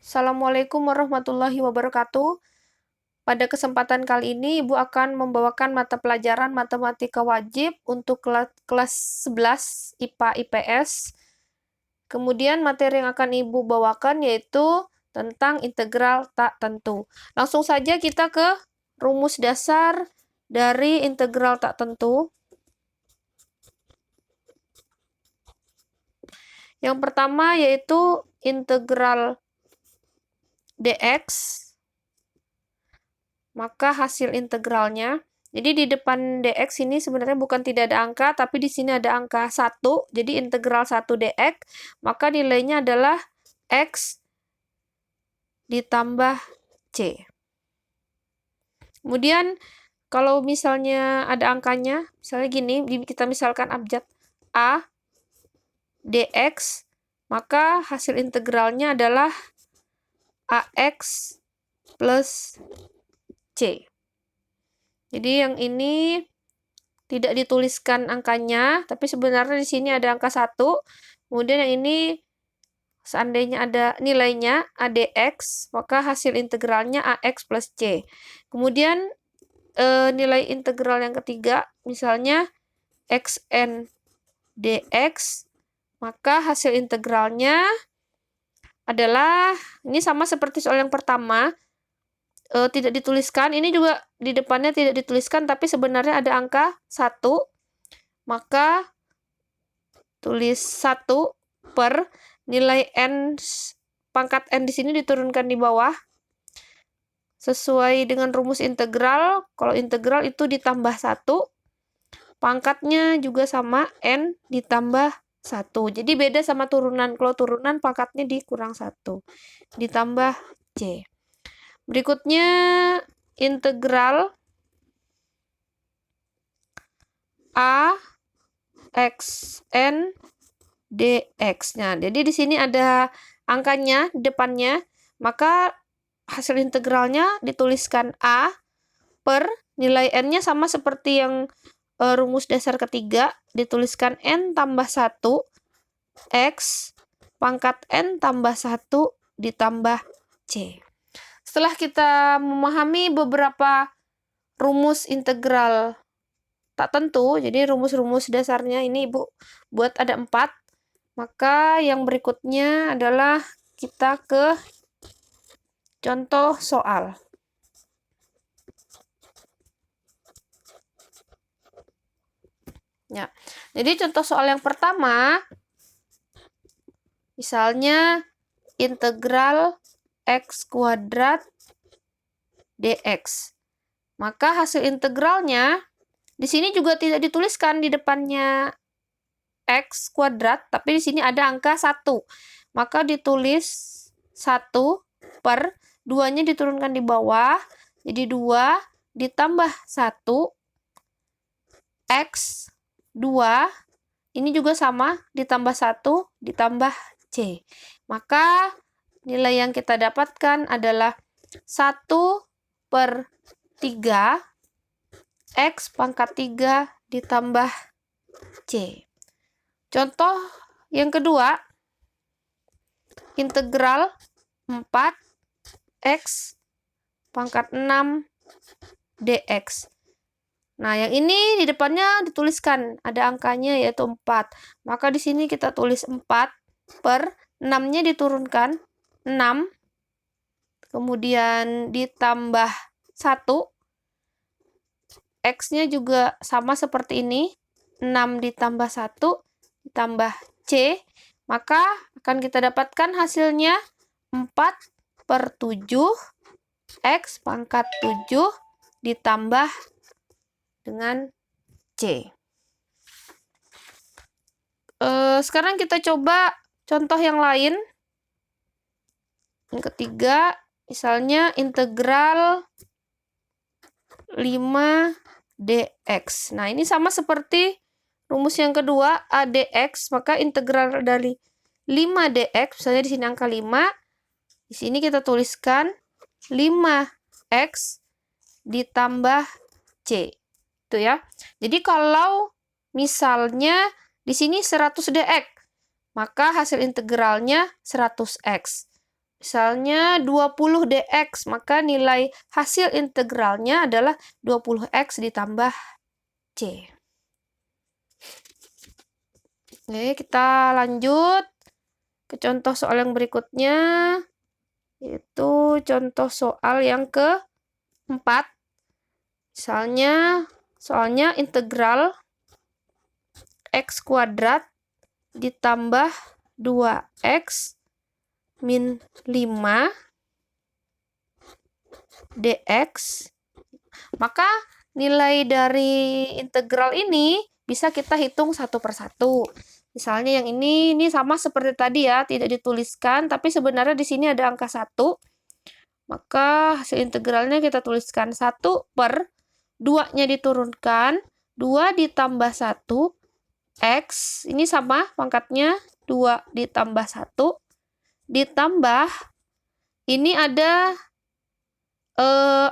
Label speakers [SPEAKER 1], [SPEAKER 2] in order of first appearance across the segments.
[SPEAKER 1] Assalamualaikum warahmatullahi wabarakatuh. Pada kesempatan kali ini, Ibu akan membawakan mata pelajaran matematika wajib untuk kelas 11 IPA IPS. Kemudian materi yang akan Ibu bawakan yaitu tentang integral tak tentu. Langsung saja kita ke rumus dasar dari integral tak tentu. Yang pertama yaitu integral dx, maka hasil integralnya. Jadi di depan dx ini sebenarnya bukan tidak ada angka, tapi di sini ada angka 1. Jadi integral 1 dx, maka nilainya adalah x ditambah c. Kemudian kalau misalnya ada angkanya, misalnya gini, kita misalkan abjad a dx, maka hasil integralnya adalah ax plus c. Jadi yang ini tidak dituliskan angkanya, tapi sebenarnya di sini ada angka 1. Kemudian yang ini seandainya ada nilainya adx, maka hasil integralnya ax plus c. Kemudian nilai integral yang ketiga, misalnya xn dx, maka hasil integralnya adalah, ini sama seperti soal yang pertama, tidak dituliskan, ini juga di depannya tidak dituliskan, tapi sebenarnya ada angka 1, maka tulis 1 per nilai n, pangkat n di sini diturunkan di bawah, sesuai dengan rumus integral. Kalau integral itu ditambah 1, pangkatnya juga sama, n ditambah 1. Jadi beda sama turunan. Kalau turunan pangkatnya dikurang 1, ditambah c. Berikutnya integral a xn dx. Nah, jadi di sini ada angkanya di depannya, maka hasil integralnya dituliskan a per nilai n-nya sama seperti yang rumus dasar ketiga, dituliskan n tambah 1 x pangkat n tambah 1 ditambah c. Setelah kita memahami beberapa rumus integral tak tentu, jadi rumus-rumus dasarnya ini Ibu buat ada 4, maka yang berikutnya adalah kita ke contoh soal. Ya, jadi contoh soal yang pertama, misalnya integral x kuadrat dx. Maka hasil integralnya di sini juga tidak dituliskan di depannya x kuadrat, tapi di sini ada angka 1. Maka ditulis 1 per 2-nya diturunkan di bawah, jadi 2 ditambah 1 x 2, ini juga sama, ditambah 1 ditambah c. Maka nilai yang kita dapatkan adalah 1 per 3 x pangkat 3 ditambah c. Contoh yang kedua, integral 4 x pangkat 6 dx. Nah, yang ini di depannya dituliskan ada angkanya yaitu 4. Maka di sini kita tulis 4 per 6-nya diturunkan 6, kemudian ditambah 1, x-nya juga sama seperti ini, 6 ditambah 1 ditambah c, maka akan kita dapatkan hasilnya 4 per 7 x pangkat 7 ditambah dengan c. Sekarang kita coba contoh yang lain. Yang ketiga, misalnya integral 5 dx. Nah, ini sama seperti rumus yang kedua, a dx, maka integral dari 5 dx, misalnya di sini angka 5, di sini kita tuliskan 5x ditambah c. Itu ya. Jadi kalau misalnya di sini 100 dx, maka hasil integralnya 100x. Misalnya 20 dx, maka nilai hasil integralnya adalah 20x ditambah c. Oke, kita lanjut ke contoh soal yang berikutnya, yaitu contoh soal yang keempat. Misalnya, soalnya integral x kuadrat ditambah 2x min 5 dx. Maka nilai dari integral ini bisa kita hitung satu per satu. Misalnya yang ini sama seperti tadi ya, tidak dituliskan, tapi sebenarnya di sini ada angka 1. Maka hasil integralnya kita tuliskan 1 per 2-nya diturunkan, 2 ditambah 1, x, ini sama pangkatnya, 2 ditambah 1, ditambah, ini ada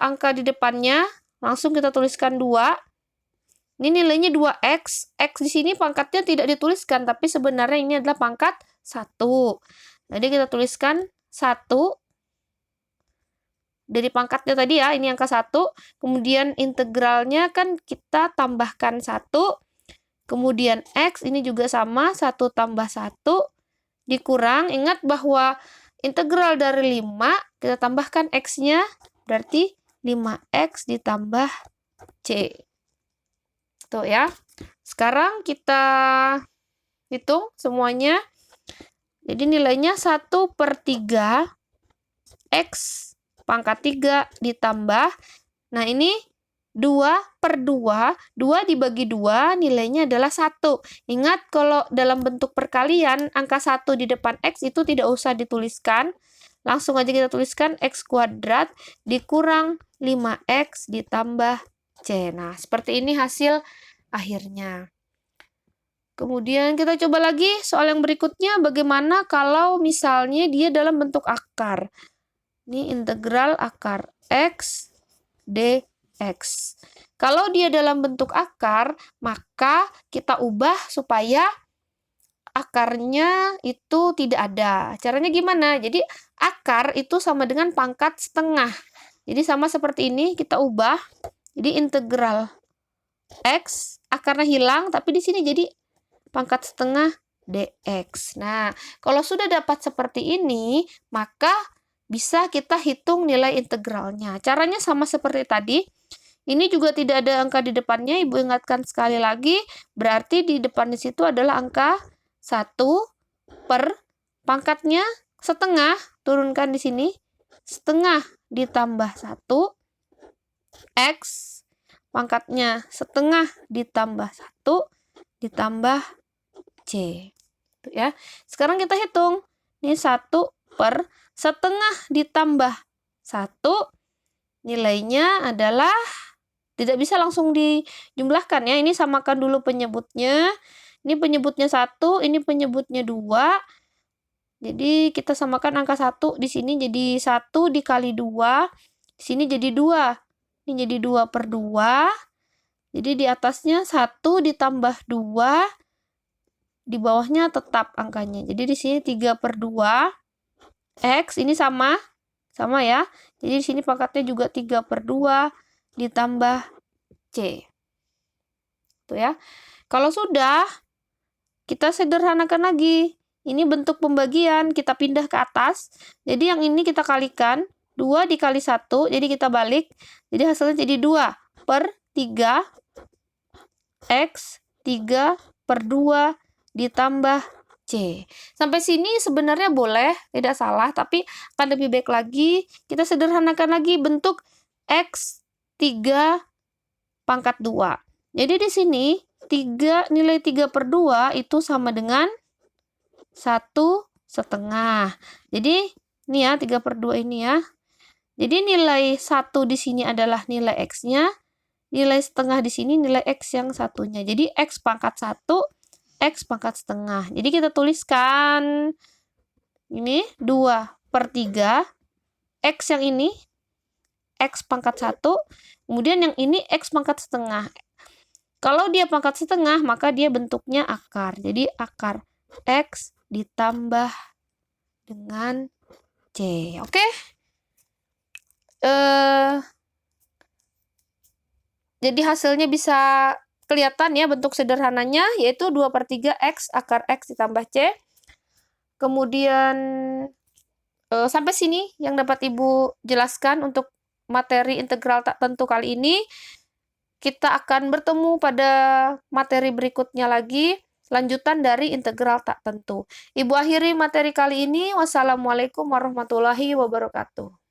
[SPEAKER 1] angka di depannya, langsung kita tuliskan 2. Ini nilainya 2x, x di sini pangkatnya tidak dituliskan, tapi sebenarnya ini adalah pangkat 1. Jadi kita tuliskan 1 dari pangkatnya tadi ya, ini angka 1, kemudian integralnya kan kita tambahkan 1, kemudian x ini juga sama, 1 tambah 1, dikurang, ingat bahwa integral dari 5, kita tambahkan x-nya, berarti 5x ditambah c. Tuh ya. Sekarang kita hitung semuanya. Jadi nilainya 1 per 3 x pangkat 3 ditambah, nah ini 2 per 2, 2 dibagi 2 nilainya adalah 1. Ingat kalau dalam bentuk perkalian, angka 1 di depan x itu tidak usah dituliskan. Langsung aja kita tuliskan x kuadrat dikurang 5x ditambah c. Nah, seperti ini hasil akhirnya. Kemudian kita coba lagi soal yang berikutnya, bagaimana kalau misalnya dia dalam bentuk akar. Ini integral akar x dx. Kalau dia dalam bentuk akar, maka kita ubah supaya akarnya itu tidak ada. Caranya gimana? Jadi akar itu sama dengan pangkat setengah. Jadi sama seperti ini, kita ubah. Jadi integral x, akarnya hilang, tapi di sini jadi pangkat setengah dx. Nah, kalau sudah dapat seperti ini, maka bisa kita hitung nilai integralnya. Caranya sama seperti tadi. Ini juga tidak ada angka di depannya. Ibu ingatkan sekali lagi, berarti di depan di situ adalah angka 1 per pangkatnya setengah, turunkan di sini, setengah ditambah 1, x, pangkatnya setengah ditambah 1, ditambah c. Tuh ya. Sekarang kita hitung. Ini 1 per setengah ditambah 1, nilainya adalah, tidak bisa langsung dijumlahkan ya, ini samakan dulu penyebutnya. Ini penyebutnya 1, ini penyebutnya 2. Jadi kita samakan angka 1 di sini jadi 1 dikali 2, di sini jadi 2. Ini jadi 2 per 2. Jadi di atasnya 1 ditambah 2, di bawahnya tetap angkanya. Jadi di sini 3 per 2. X ini sama ya. Jadi di sini pangkatnya juga 3 per 2 ditambah C. Tuh ya. Kalau sudah, kita sederhanakan lagi. Ini bentuk pembagian, kita pindah ke atas. Jadi yang ini kita kalikan, 2 dikali 1, jadi kita balik. Jadi hasilnya jadi 2 per 3 X 3 per 2 ditambah C. Sampai sini sebenarnya boleh, tidak salah, tapi akan lebih baik lagi, kita sederhanakan lagi bentuk X 3 pangkat 2. Jadi di sini, nilai 3 per 2 itu sama dengan 1/2. Jadi, ini ya, 3 per 2 ini ya. Jadi nilai 1 di sini adalah nilai X-nya, nilai setengah di sini nilai X yang satunya. Jadi X pangkat 1, X pangkat setengah. Jadi kita tuliskan ini 2 per 3, X yang ini, X pangkat 1, kemudian yang ini X pangkat setengah. Kalau dia pangkat setengah, maka dia bentuknya akar. Jadi akar X ditambah dengan C. Oke? Jadi hasilnya bisa kelihatan ya bentuk sederhananya, yaitu 2/3 X akar X ditambah C. Kemudian sampai sini yang dapat Ibu jelaskan untuk materi integral tak tentu kali ini. Kita akan bertemu pada materi berikutnya lagi, lanjutan dari integral tak tentu. Ibu akhiri materi kali ini. Wassalamualaikum warahmatullahi wabarakatuh.